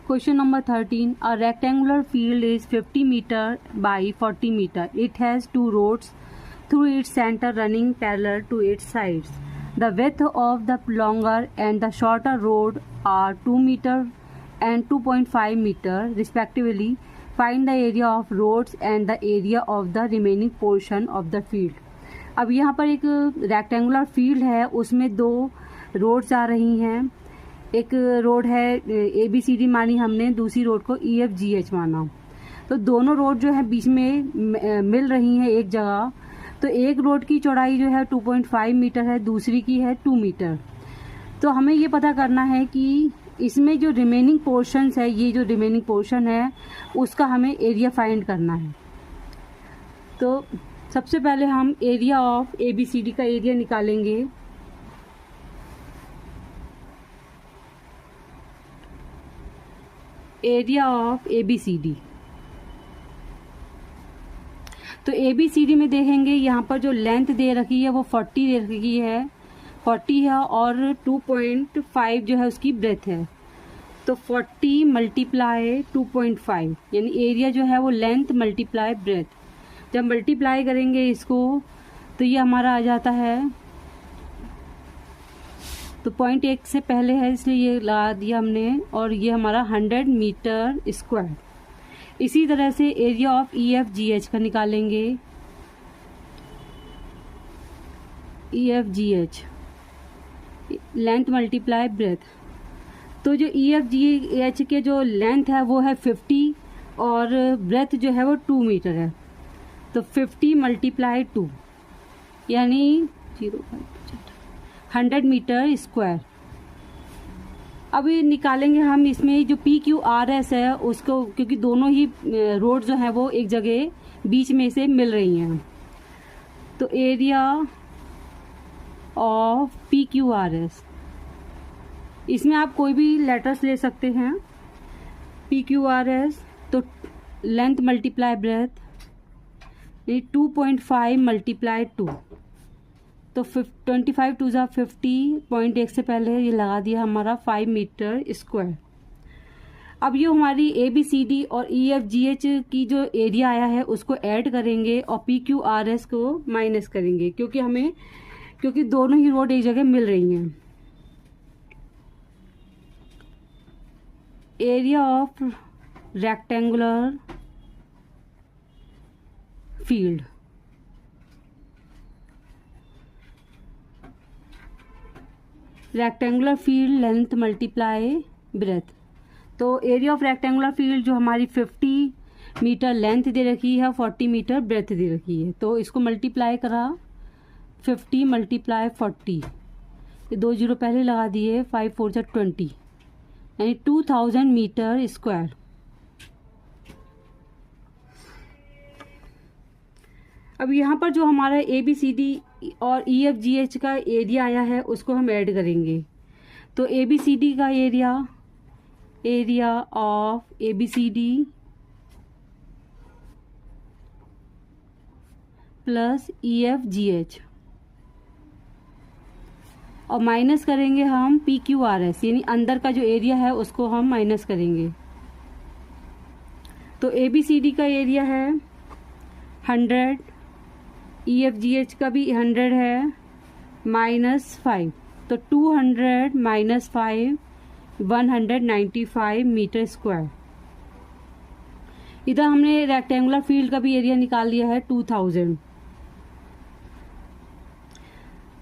Question number 13. A rectangular field is 50 meter by 40 meter. It has two roads through its center running parallel to its sides. The width of the longer and the shorter road are 2 meter and 2.5 meter respectively. Find the area of roads and the area of the remaining portion of the field. अब यहाँ पर एक rectangular field है, उसमें दो roads आ रही हैं. एक रोड है ABCD मानी हमने, दूसरी रोड को EFGH माना. तो दोनों रोड जो है बीच में मिल रही हैं एक जगह. तो एक रोड की चौड़ाई जो है 2.5 मीटर है, दूसरी की है 2 मीटर. तो हमें ये पता करना है कि इसमें जो रिमेनिंग पोर्शंस है, ये जो रिमेनिंग पोर्शन है उसका हमें एरिया फाइंड करना है. तो सबसे पहले हम एरिया ऑफ ABCD का एरिया निकालेंगे. Area of ABCD. तो ABCD में देखेंगे यहाँ पर जो लेंथ दे रखी है वो 40 दे रखी है, 40 है और 2.5 जो है उसकी ब्रेथ है. तो 40 मल्टीप्लाई 2.5 यानी एरिया जो है वो लेंथ मल्टीप्लाई ब्रेथ. जब मल्टीप्लाई करेंगे इसको तो ये हमारा आ जाता है, तो 0.1 से पहले है इसलिए ये लगा दिया हमने, और ये हमारा 100 मीटर स्क्वायर. इसी तरह से एरिया ऑफ EFGH का निकालेंगे. EFGH length multiply breath. तो जो EFGH के जो लेंथ है वो है 50 और ब्रेथ जो है वो 2 मीटर है. तो 50 मल्टीप्लाई 2 यानी 100 मीटर स्क्वायर. अब ये निकालेंगे हम इसमें जो PQRS है उसको, क्योंकि दोनों ही रोड जो है वो एक जगह बीच में से मिल रही हैं. तो एरिया ऑफ PQRS, इसमें आप कोई भी लेटर्स ले सकते हैं. PQRS तो लेंथ मल्टीप्लाई ब्रेथ, 2.5 मल्टीप्लाई 2. तो 25 टू ज़ा 50, 0.1 से पहले ये लगा दिया हमारा 5 मीटर स्क्वायर. अब ये हमारी ABCD और EFGH की जो एरिया आया है उसको ऐड करेंगे और PQRS को माइनस करेंगे, क्योंकि दोनों ही रोड एक जगह मिल रही हैं. Area of rectangular field. Rectangular field length multiply breath. तो एरिया ऑफ रेक्टेंगुलर फील्ड जो हमारी 50 मीटर लेंथ दे रखी है, 40 मीटर ब्रेथ दे रखी है. तो इसको मल्टीप्लाई करा, 50 मल्टीप्लाई 40, ये 2 जीरो पहले लगा दिए, 5 4 जा 20 यानी 2000 मीटर स्क्वायर. अब यहाँ पर जो हमारा ABCD और EFGH का एरिया आया है उसको हम ऐड करेंगे. तो ABCD का area of ABCD plus EFGH और माइनस करेंगे हम PQRS, यानी अंदर का जो एरिया है उसको हम माइनस करेंगे. तो ABCD का एरिया है 100, EFGH का भी 100 है, -5. तो 200 - 5 195 मीटर स्क्वायर. इधर हमने रेक्टेंगुलर फील्ड का भी एरिया निकाल लिया है 2000.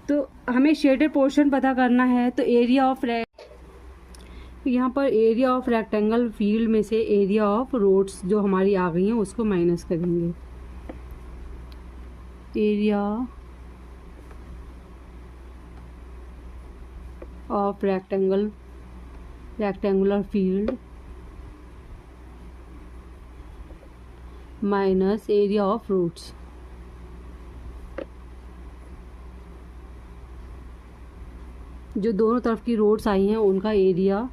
तो हमें शेडेड पोर्शन पता करना है. तो एरिया ऑफ यहाँ पर एरिया ऑफ रेक्टेंगल फील्ड में से एरिया ऑफ रोड्स जो हमारी आ गई हैं उसको माइनस करेंगे. Area of rectangular field minus area of roads. जो दोनों तरफ की रोड्स आई हैं उनका एरिया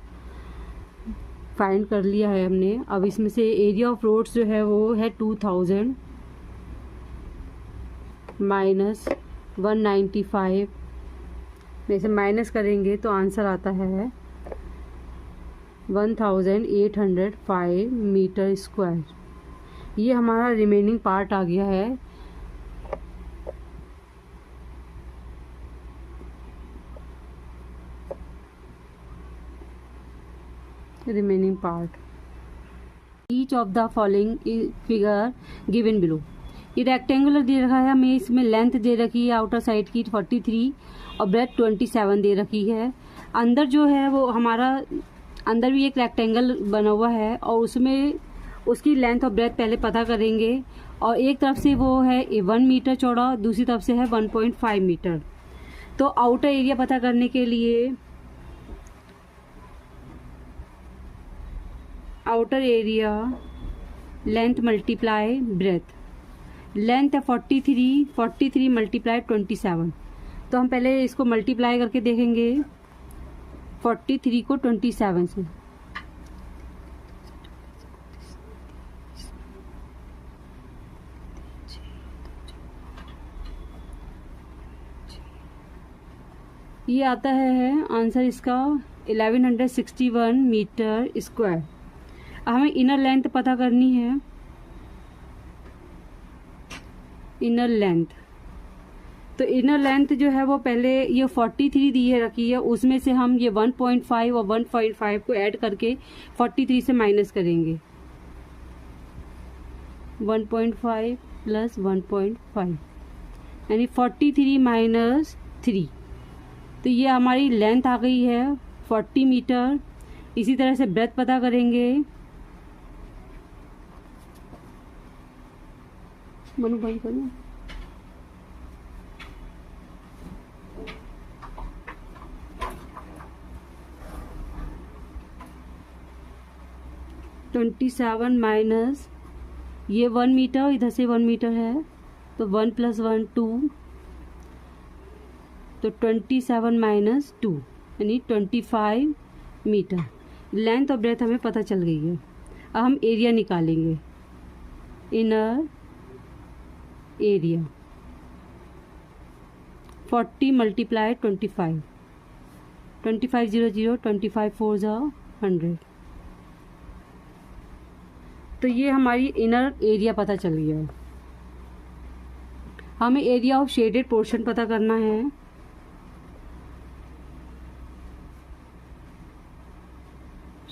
फाइंड कर लिया है हमने. अब इसमें से एरिया ऑफ रोड्स जो है वो है 2000 माइनस 195 में से माइनस करेंगे तो आंसर आता है 1805 मीटर स्क्वायर। ये हमारा रिमेनिंग पार्ट आ गया है। Remaining part each of the following figure given below. ये रेक्टेंगुलर दे रखा है हमें, इसमें लेंथ दे रखी है आउटर साइड की 43 और ब्रेथ 27 दे रखी है। अंदर जो है वो हमारा अंदर भी एक रेक्टेंगल बना हुआ है और उसमें उसकी लेंथ और ब्रेथ पहले पता करेंगे। और एक तरफ से वो है 1 मीटर चौड़ा, दूसरी तरफ से है 1.5 मीटर। तो आउटर एरिया पता करने के लिए outer area length multiply breath, length है 43 मल्टीप्लाई 27। तो हम पहले इसको मल्टीप्लाई करके देखेंगे 43 को 27 से। ये आता है आंसर इसका 1161 मीटर स्क्वायर। हमें इनर लेंथ पता करनी है, इनर लेंथ। तो इनर लेंथ जो है वो पहले ये 43 दी है रखी है, उसमें से हम ये 1.5 और 1.5 को ऐड करके 43 से माइनस करेंगे। 1.5 प्लस 1.5 यानी 43 माइनस 3। तो ये हमारी लेंथ आ गई है 40 मीटर। इसी तरह से ब्रेथ पता करेंगे। मनु भाई करो। (27 माइनस ये 1 मीटर, इधर से 1 मीटर है तो 1 + 1 2, तो 27 माइनस 2 यानी 25 मीटर। लेंथ और ब्रेथ हमें पता चल गई है। अब हम एरिया निकालेंगे। Inner area 40 multiply 25, 25 0 0, 25 4 100। तो ये हमारी इनर एरिया पता चल गया है। हमें एरिया ऑफ शेडेड पोर्शन पता करना है।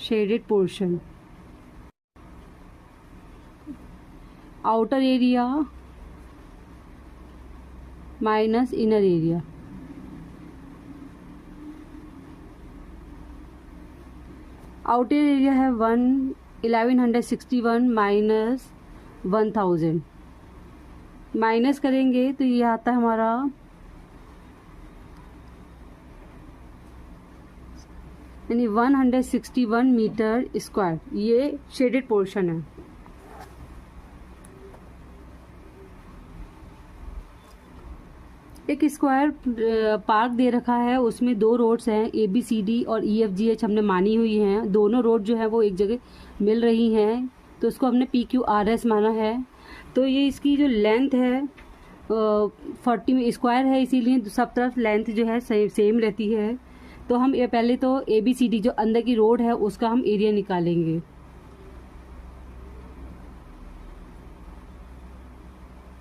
Shaded portion outer area minus inner area. Outer area है 1161 माइनस 1000। माइनस करेंगे तो ये आता है हमारा यानी 161 मीटर स्क्वायर। ये शेडेड पोर्शन है। एक स्क्वायर पार्क दे रखा है, उसमें 2 रोड्स हैं ABCD और EFGH हमने मानी हुई हैं। दोनों रोड जो है वो एक जगह मिल रही हैं, तो उसको हमने PQRS माना है। तो ये इसकी जो लेंथ है 40 में स्क्वायर है, इसीलिए सब तरफ लेंथ जो है सेम रहती है। तो हम ये पहले तो ABCD जो अंदर की रोड है उसका हम एरिया निकालेंगे।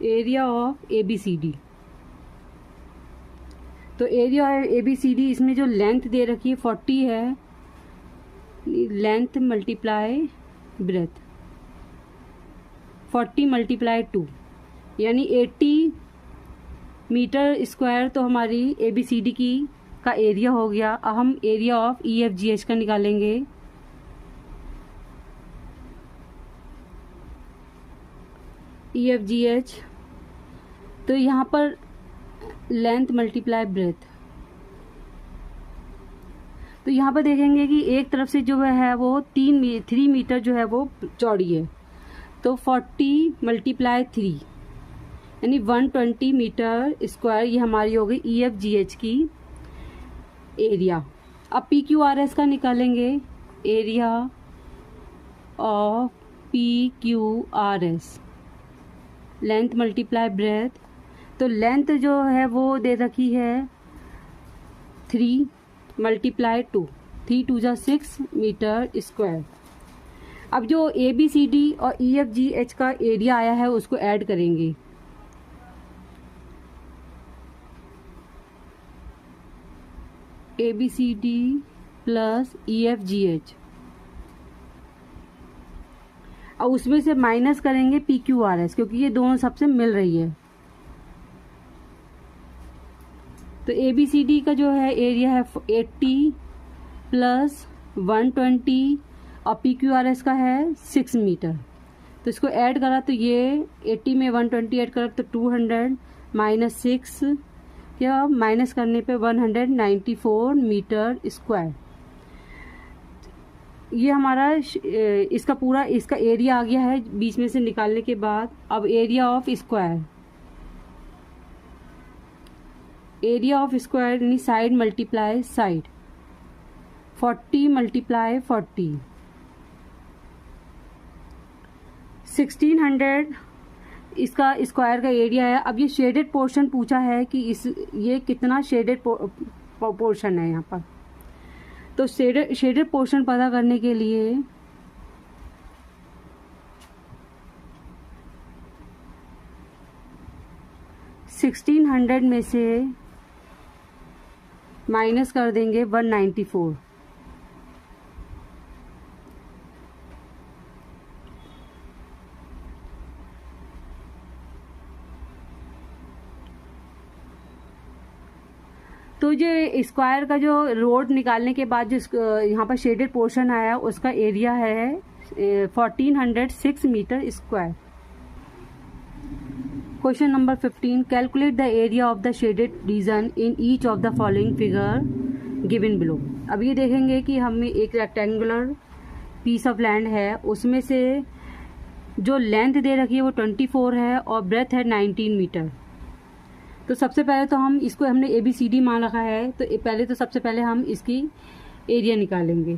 एरिया ऑफ ABCD, तो एरिया ऑफ ABCD इसमें जो लेंथ दे रखी है 40 है, लेंथ मल्टीप्लाई ब्रेथ 40 मल्टीप्लाई 2 यानी 80 मीटर स्क्वायर। तो हमारी ABCD की का एरिया हो गया। अब हम एरिया ऑफ EFGH का निकालेंगे। EFGH तो यहाँ पर लेंथ मल्टीप्लाई ब्रेथ, तो यहाँ पर देखेंगे कि एक तरफ से जो है वो 3 मीटर जो है वो चौड़ी है। तो 40 मल्टीप्लाई 3 यानी 120 मीटर स्क्वायर। ये हमारी हो गई EFGH की एरिया। अब PQRS का निकालेंगे। Area of PQRS length multiply breath. तो लेंथ जो है वो दे रखी है 3 मल्टीप्लाई 2, 3 2 जा 6 मीटर स्क्वायर। अब जो ABCD और EFGH का एरिया आया है उसको ऐड करेंगे। ABCD प्लस EFGH, और उसमें से माइनस करेंगे PQRS, क्योंकि ये दोनों सबसे मिल रही है। तो ABCD का जो है एरिया है 80 प्लस 120 और PQRS का है 6 मीटर। तो इसको ऐड करा तो ये 80 में 120 ऐड करा तो 200 माइनस 6, क्या माइनस करने पे 194 मीटर स्क्वायर। ये हमारा इसका पूरा इसका एरिया आ गया है बीच में से निकालने के बाद। अब area of square, area of square यानी साइड मल्टीप्लाई साइड, 40 मल्टीप्लाई 40, 1600 इसका स्क्वायर का एरिया है। अब ये शेडेड पोर्शन पूछा है कि ये कितना शेडेड पोर्शन है यहाँ पर। तो शेडेड पोर्शन पता करने के लिए $1600 में से माइनस कर देंगे 194। तो जो स्क्वायर का जो रोड निकालने के बाद जो यहाँ पर शेडेड पोर्शन आया उसका एरिया है 1406 metre square. Question number 15, calculate the area of the shaded region in each of the following figure given below. अब ये देखेंगे कि हमें एक रेक्टेंगुलर पीस ऑफ लैंड है, उसमें से जो लेंथ दे रखी है वो 24 है और ब्रेथ है 19 मीटर। तो सबसे पहले तो हम इसको हमने ABCD मान रखा है, तो पहले तो सबसे पहले हम इसकी एरिया निकालेंगे।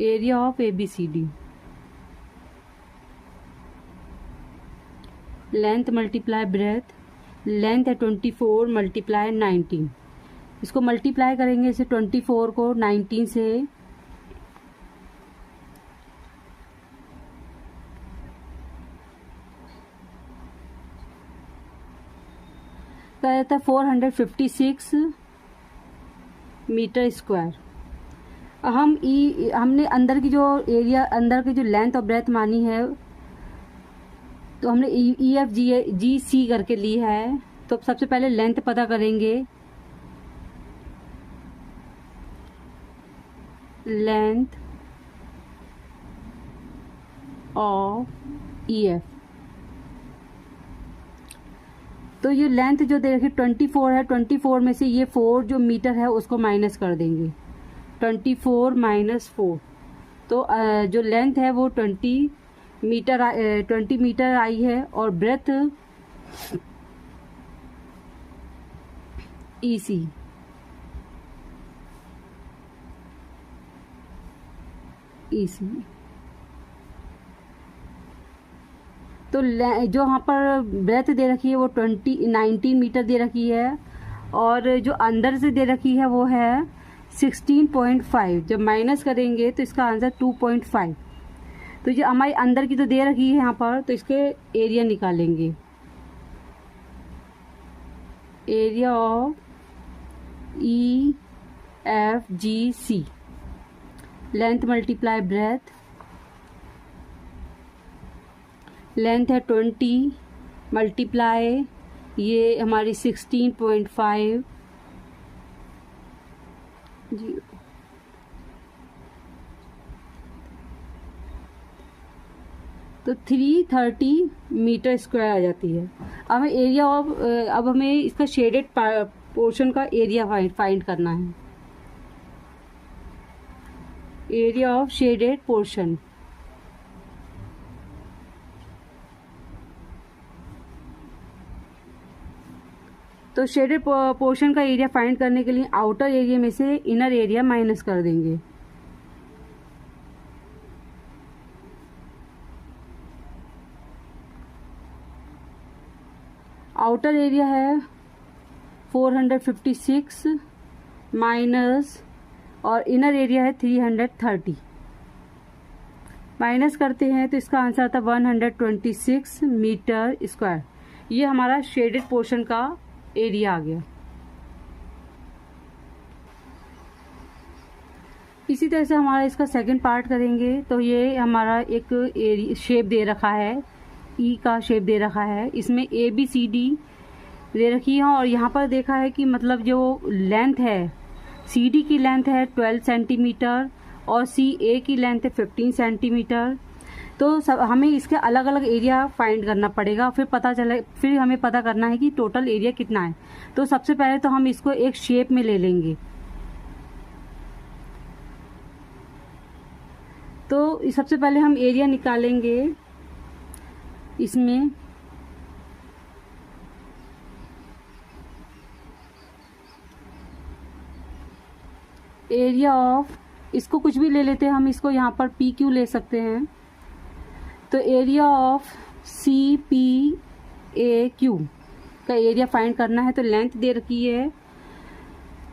Area of ABCD, length multiply breath, length है 24 मल्टीप्लाई 19। इसको मल्टीप्लाई करेंगे इसे 24 को 19 से, क्या रहता है 456 मीटर स्क्वायर। हमने अंदर की जो एरिया, अंदर की जो लेंथ और ब्रेथ मानी है, तो हमने EFGC करके ली है। तो सबसे पहले लेंथ पता करेंगे, लेंथ ऑफ EF। तो ये लेंथ जो दे रखी 24 है, 24 में से ये 4 जो मीटर है उसको माइनस कर देंगे, 24 माइनस 4। तो जो लेंथ है वो 20 मीटर आई है और ब्रेथ EC तो जो यहाँ पर ब्रेथ दे रखी है वो 19 मीटर दे रखी है और जो अंदर से दे रखी है वो है 16.5। जब माइनस करेंगे तो इसका आंसर 2.5। तो जो हमारी अंदर की तो दे रखी है यहाँ पर, तो इसके एरिया निकालेंगे। Area of EFGC, length multiply breath, length है 20 मल्टीप्लाई ये हमारी 16.5 जी। तो 330 मीटर स्क्वायर आ जाती है। अब हमें एरिया ऑफ अब हमें इसका शेडेड पोर्शन का एरिया फाइंड करना है। एरिया ऑफ शेडेड पोर्शन, तो शेडेड पोर्शन का एरिया फाइंड करने के लिए आउटर एरिया में से इनर एरिया माइनस कर देंगे। आउटर एरिया है 456 माइनस, और इनर एरिया है 330, माइनस करते हैं तो इसका आंसर आता है 126 मीटर स्क्वायर। ये हमारा शेडेड पोर्शन का एरिया आ गया। इसी तरह से हमारा इसका सेकंड पार्ट करेंगे। तो ये हमारा एक एरिया शेप दे रखा है, ई का शेप दे रखा है, इसमें ABCD दे रखी है, और यहाँ पर देखा है कि मतलब जो लेंथ है, CD की लेंथ है 12 सेंटीमीटर और CA की लेंथ है 15 सेंटीमीटर। तो सब हमें इसके अलग अलग एरिया फाइंड करना पड़ेगा, फिर हमें पता करना है कि टोटल एरिया कितना है। तो सबसे पहले तो हम इसको एक शेप में ले लेंगे। तो सबसे पहले हम एरिया निकालेंगे। इसमें एरिया ऑफ, इसको कुछ भी ले लेते हैं हम, इसको यहाँ पर PQ ले सकते हैं। तो एरिया ऑफ CPAQ का एरिया फाइंड करना है। तो लेंथ दे रखी है,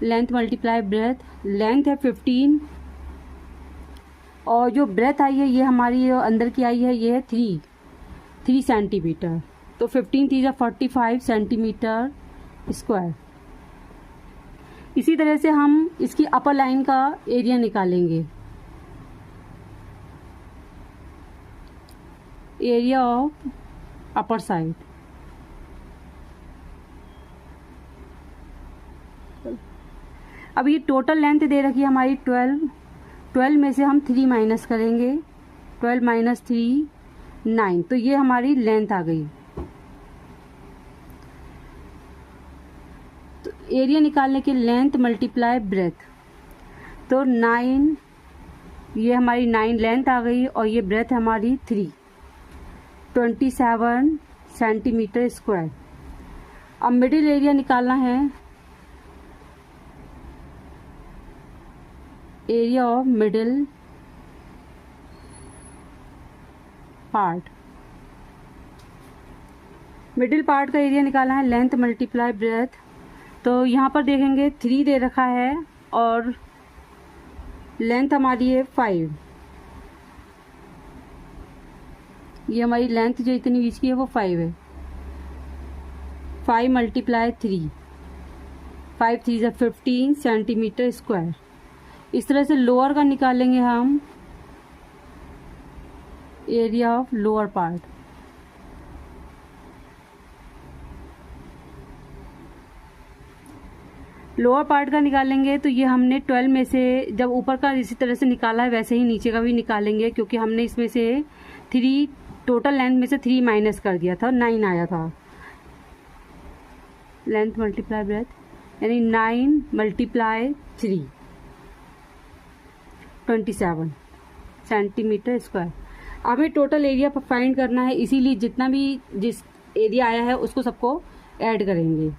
लेंथ मल्टीप्लाई ब्रेथ, लेंथ है 15 और जो ब्रेथ आई है ये हमारी अंदर की आई है, ये है 3 सेंटीमीटर। तो 15 3 45 सेंटीमीटर स्क्वायर। इसी तरह से हम इसकी अपर लाइन का एरिया निकालेंगे। एरिया ऑफ अपर साइड, अब ये टोटल लेंथ दे रखी है हमारी 12 में से हम 3 माइनस करेंगे, 12 माइनस 3 9, तो ये हमारी लेंथ आ गई। तो एरिया निकालने के लेंथ मल्टीप्लाई ब्रेथ, तो 9, ये हमारी 9 लेंथ आ गई और ये ब्रेथ हमारी 3, 27 सेंटीमीटर स्क्वायर। अब मिडिल एरिया निकालना है, area of middle part, middle part का एरिया निकालना है, लेंथ मल्टीप्लाई ब्रेथ। तो यहाँ पर देखेंगे 3 दे रखा है और लेंथ हमारी है 5, ये हमारी लेंथ जो इतनी बीच की है वो 5 है। 5 मल्टीप्लाई 3, 5 3 15 सेंटीमीटर स्क्वायर। इस तरह से लोअर का निकालेंगे हम, area of lower part, lower part का निकालेंगे। तो ये हमने 12 में से जब ऊपर का इसी तरह से निकाला है वैसे ही नीचे का भी निकालेंगे, क्योंकि हमने इसमें से 3 टोटल लेंथ में से 3 माइनस कर दिया था, 9 आया था। लेंथ मल्टीप्लाई ब्रेथ, यानी 9 मल्टीप्लाई 3 27 सेंटीमीटर स्क्वायर। हमें टोटल एरिया फाइंड करना है, इसीलिए जितना भी जिस एरिया आया है उसको सबको ऐड करेंगे।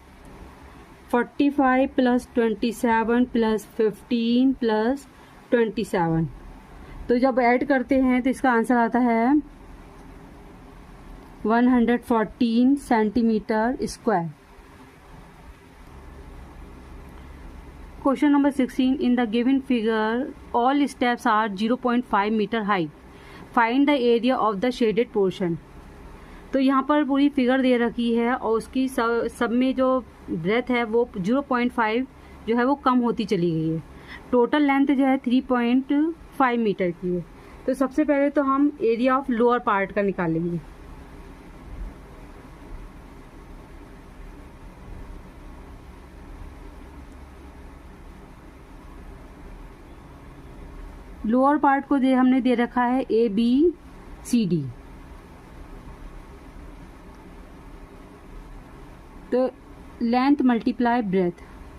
45 प्लस 27 प्लस 15 प्लस 27, तो जब ऐड करते हैं तो इसका आंसर आता है 114 centimetre square. Question number 16. In the given figure, all steps are 0.5 meter high. Find the area of the shaded portion. तो यहाँ पर पूरी फिगर दे रखी है और उसकी सब में जो ब्रेथ है वो 0.5 जो है वो कम होती चली गई है। टोटल लेंथ जो है 3.5 मीटर की है। तो सबसे पहले तो हम एरिया ऑफ लोअर पार्ट का निकालेंगे। लोअर पार्ट को हमने दे रखा है ABCD। तो लेंथ मल्टीप्लाई ब्रेथ,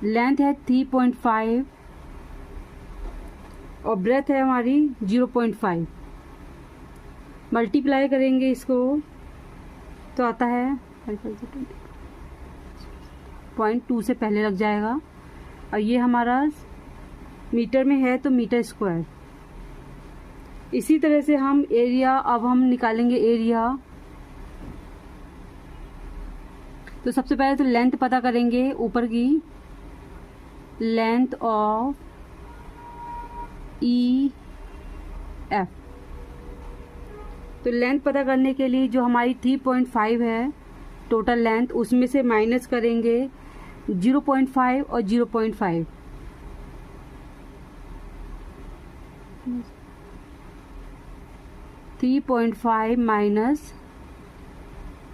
लेंथ है 3.5 और ब्रेथ है हमारी 0.5, मल्टीप्लाई करेंगे इसको तो आता है 0.2 से पहले लग जाएगा और ये हमारा मीटर में है तो मीटर स्क्वायर। इसी तरह से हम एरिया, अब हम निकालेंगे एरिया। तो सबसे पहले तो लेंथ पता करेंगे ऊपर की, लेंथ ऑफ ई एफ। तो लेंथ पता करने के लिए जो हमारी 3.5 है टोटल लेंथ, उसमें से माइनस करेंगे 0.5 और 0.5। 3.5 माइनस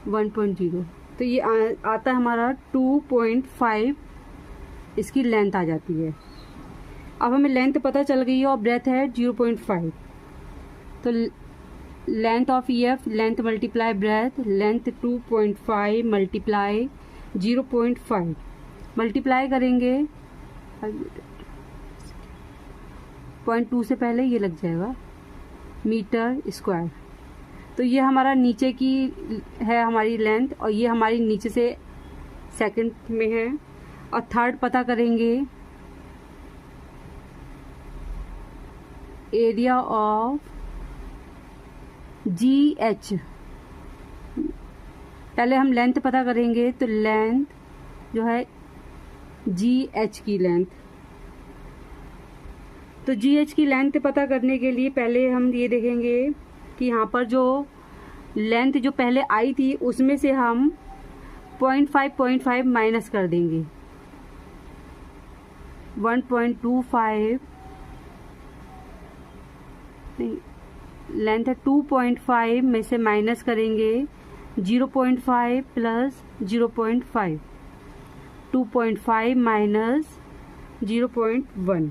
1.0, तो ये आता है हमारा 2.5 इसकी लेंथ आ जाती है। अब हमें लेंथ पता चल गई है और ब्रेथ है 0.5, तो length of E F, length multiply breath, length 2.5 multiply 0.5, multiply करेंगे 0.2 से पहले ये लग जाएगा मीटर स्क्वायर। तो ये हमारा नीचे की है हमारी लेंथ, और ये हमारी नीचे से सेकंड में है। और थर्ड पता करेंगे एरिया ऑफ जी एच। पहले हम लेंथ पता करेंगे, तो लेंथ जो है जी एच की लेंथ, तो जी एच की लेंथ पता करने के लिए पहले हम ये देखेंगे कि यहाँ पर जो लेंथ जो पहले आई थी उसमें से हम 0.5 माइनस कर देंगे। 1.25 नहीं, लेंथ है 2.5 में से माइनस करेंगे 0.5 प्लस 0.5, 2.5 माइनस 0.1,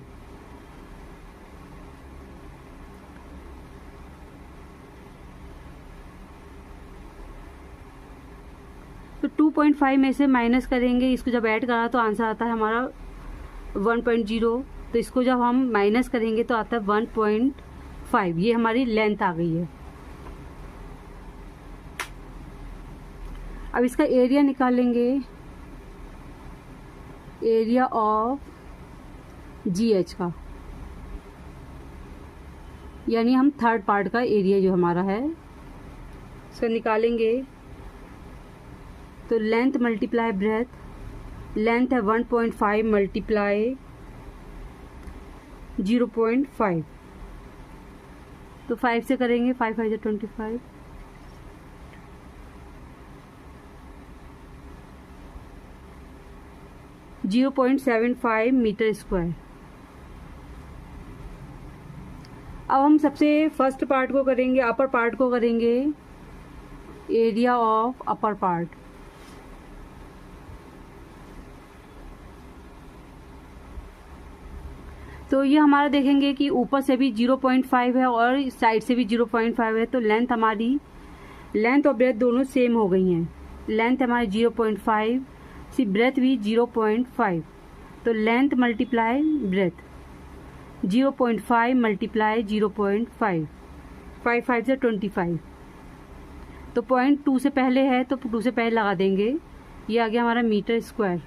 तो 2.5 में से माइनस करेंगे, इसको जब ऐड करा तो आंसर आता है हमारा 1.0, तो इसको जब हम माइनस करेंगे तो आता है 1.5। ये हमारी लेंथ आ गई है। अब इसका एरिया निकालेंगे, एरिया ऑफ जी एच का, यानी हम थर्ड पार्ट का एरिया जो हमारा है इसको निकालेंगे। तो लेंथ मल्टीप्लाई ब्रेथ, लेंथ है 1.5 मल्टीप्लाई 0.5, तो 5 से करेंगे, 5 5 25, 0.75 मीटर स्क्वायर। अब हम सबसे फर्स्ट पार्ट को करेंगे, अपर पार्ट को करेंगे, एरिया ऑफ अपर पार्ट। तो ये हमारा देखेंगे कि ऊपर से भी 0.5 है और साइड से भी 0.5 है, तो लेंथ हमारी, लेंथ और ब्रेथ दोनों सेम हो गई हैं। लेंथ हमारी 0.5, सी ब्रेथ भी 0.5, तो लेंथ मल्टीप्लाई ब्रेथ 0.5 मल्टीप्लाई 0.5, 5 5 से 25, तो 0.2 से पहले है तो 2 से पहले लगा देंगे, ये आ गया हमारा मीटर स्क्वायर।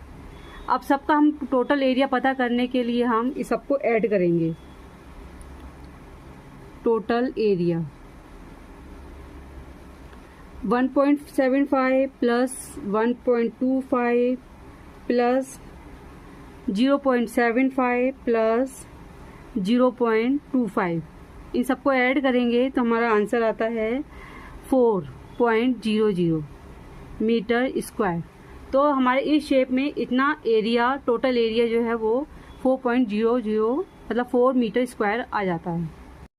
अब सबका हम टोटल एरिया पता करने के लिए हम इस सबको ऐड करेंगे। Total area 1.75 plus 1.25 plus 0.75 plus 0.25, इन सबको ऐड करेंगे तो हमारा आंसर आता है 4.00 मीटर स्क्वायर। तो हमारे इस शेप में इतना एरिया, टोटल एरिया जो है वो 4.00 मतलब 4 मीटर स्क्वायर आ जाता है।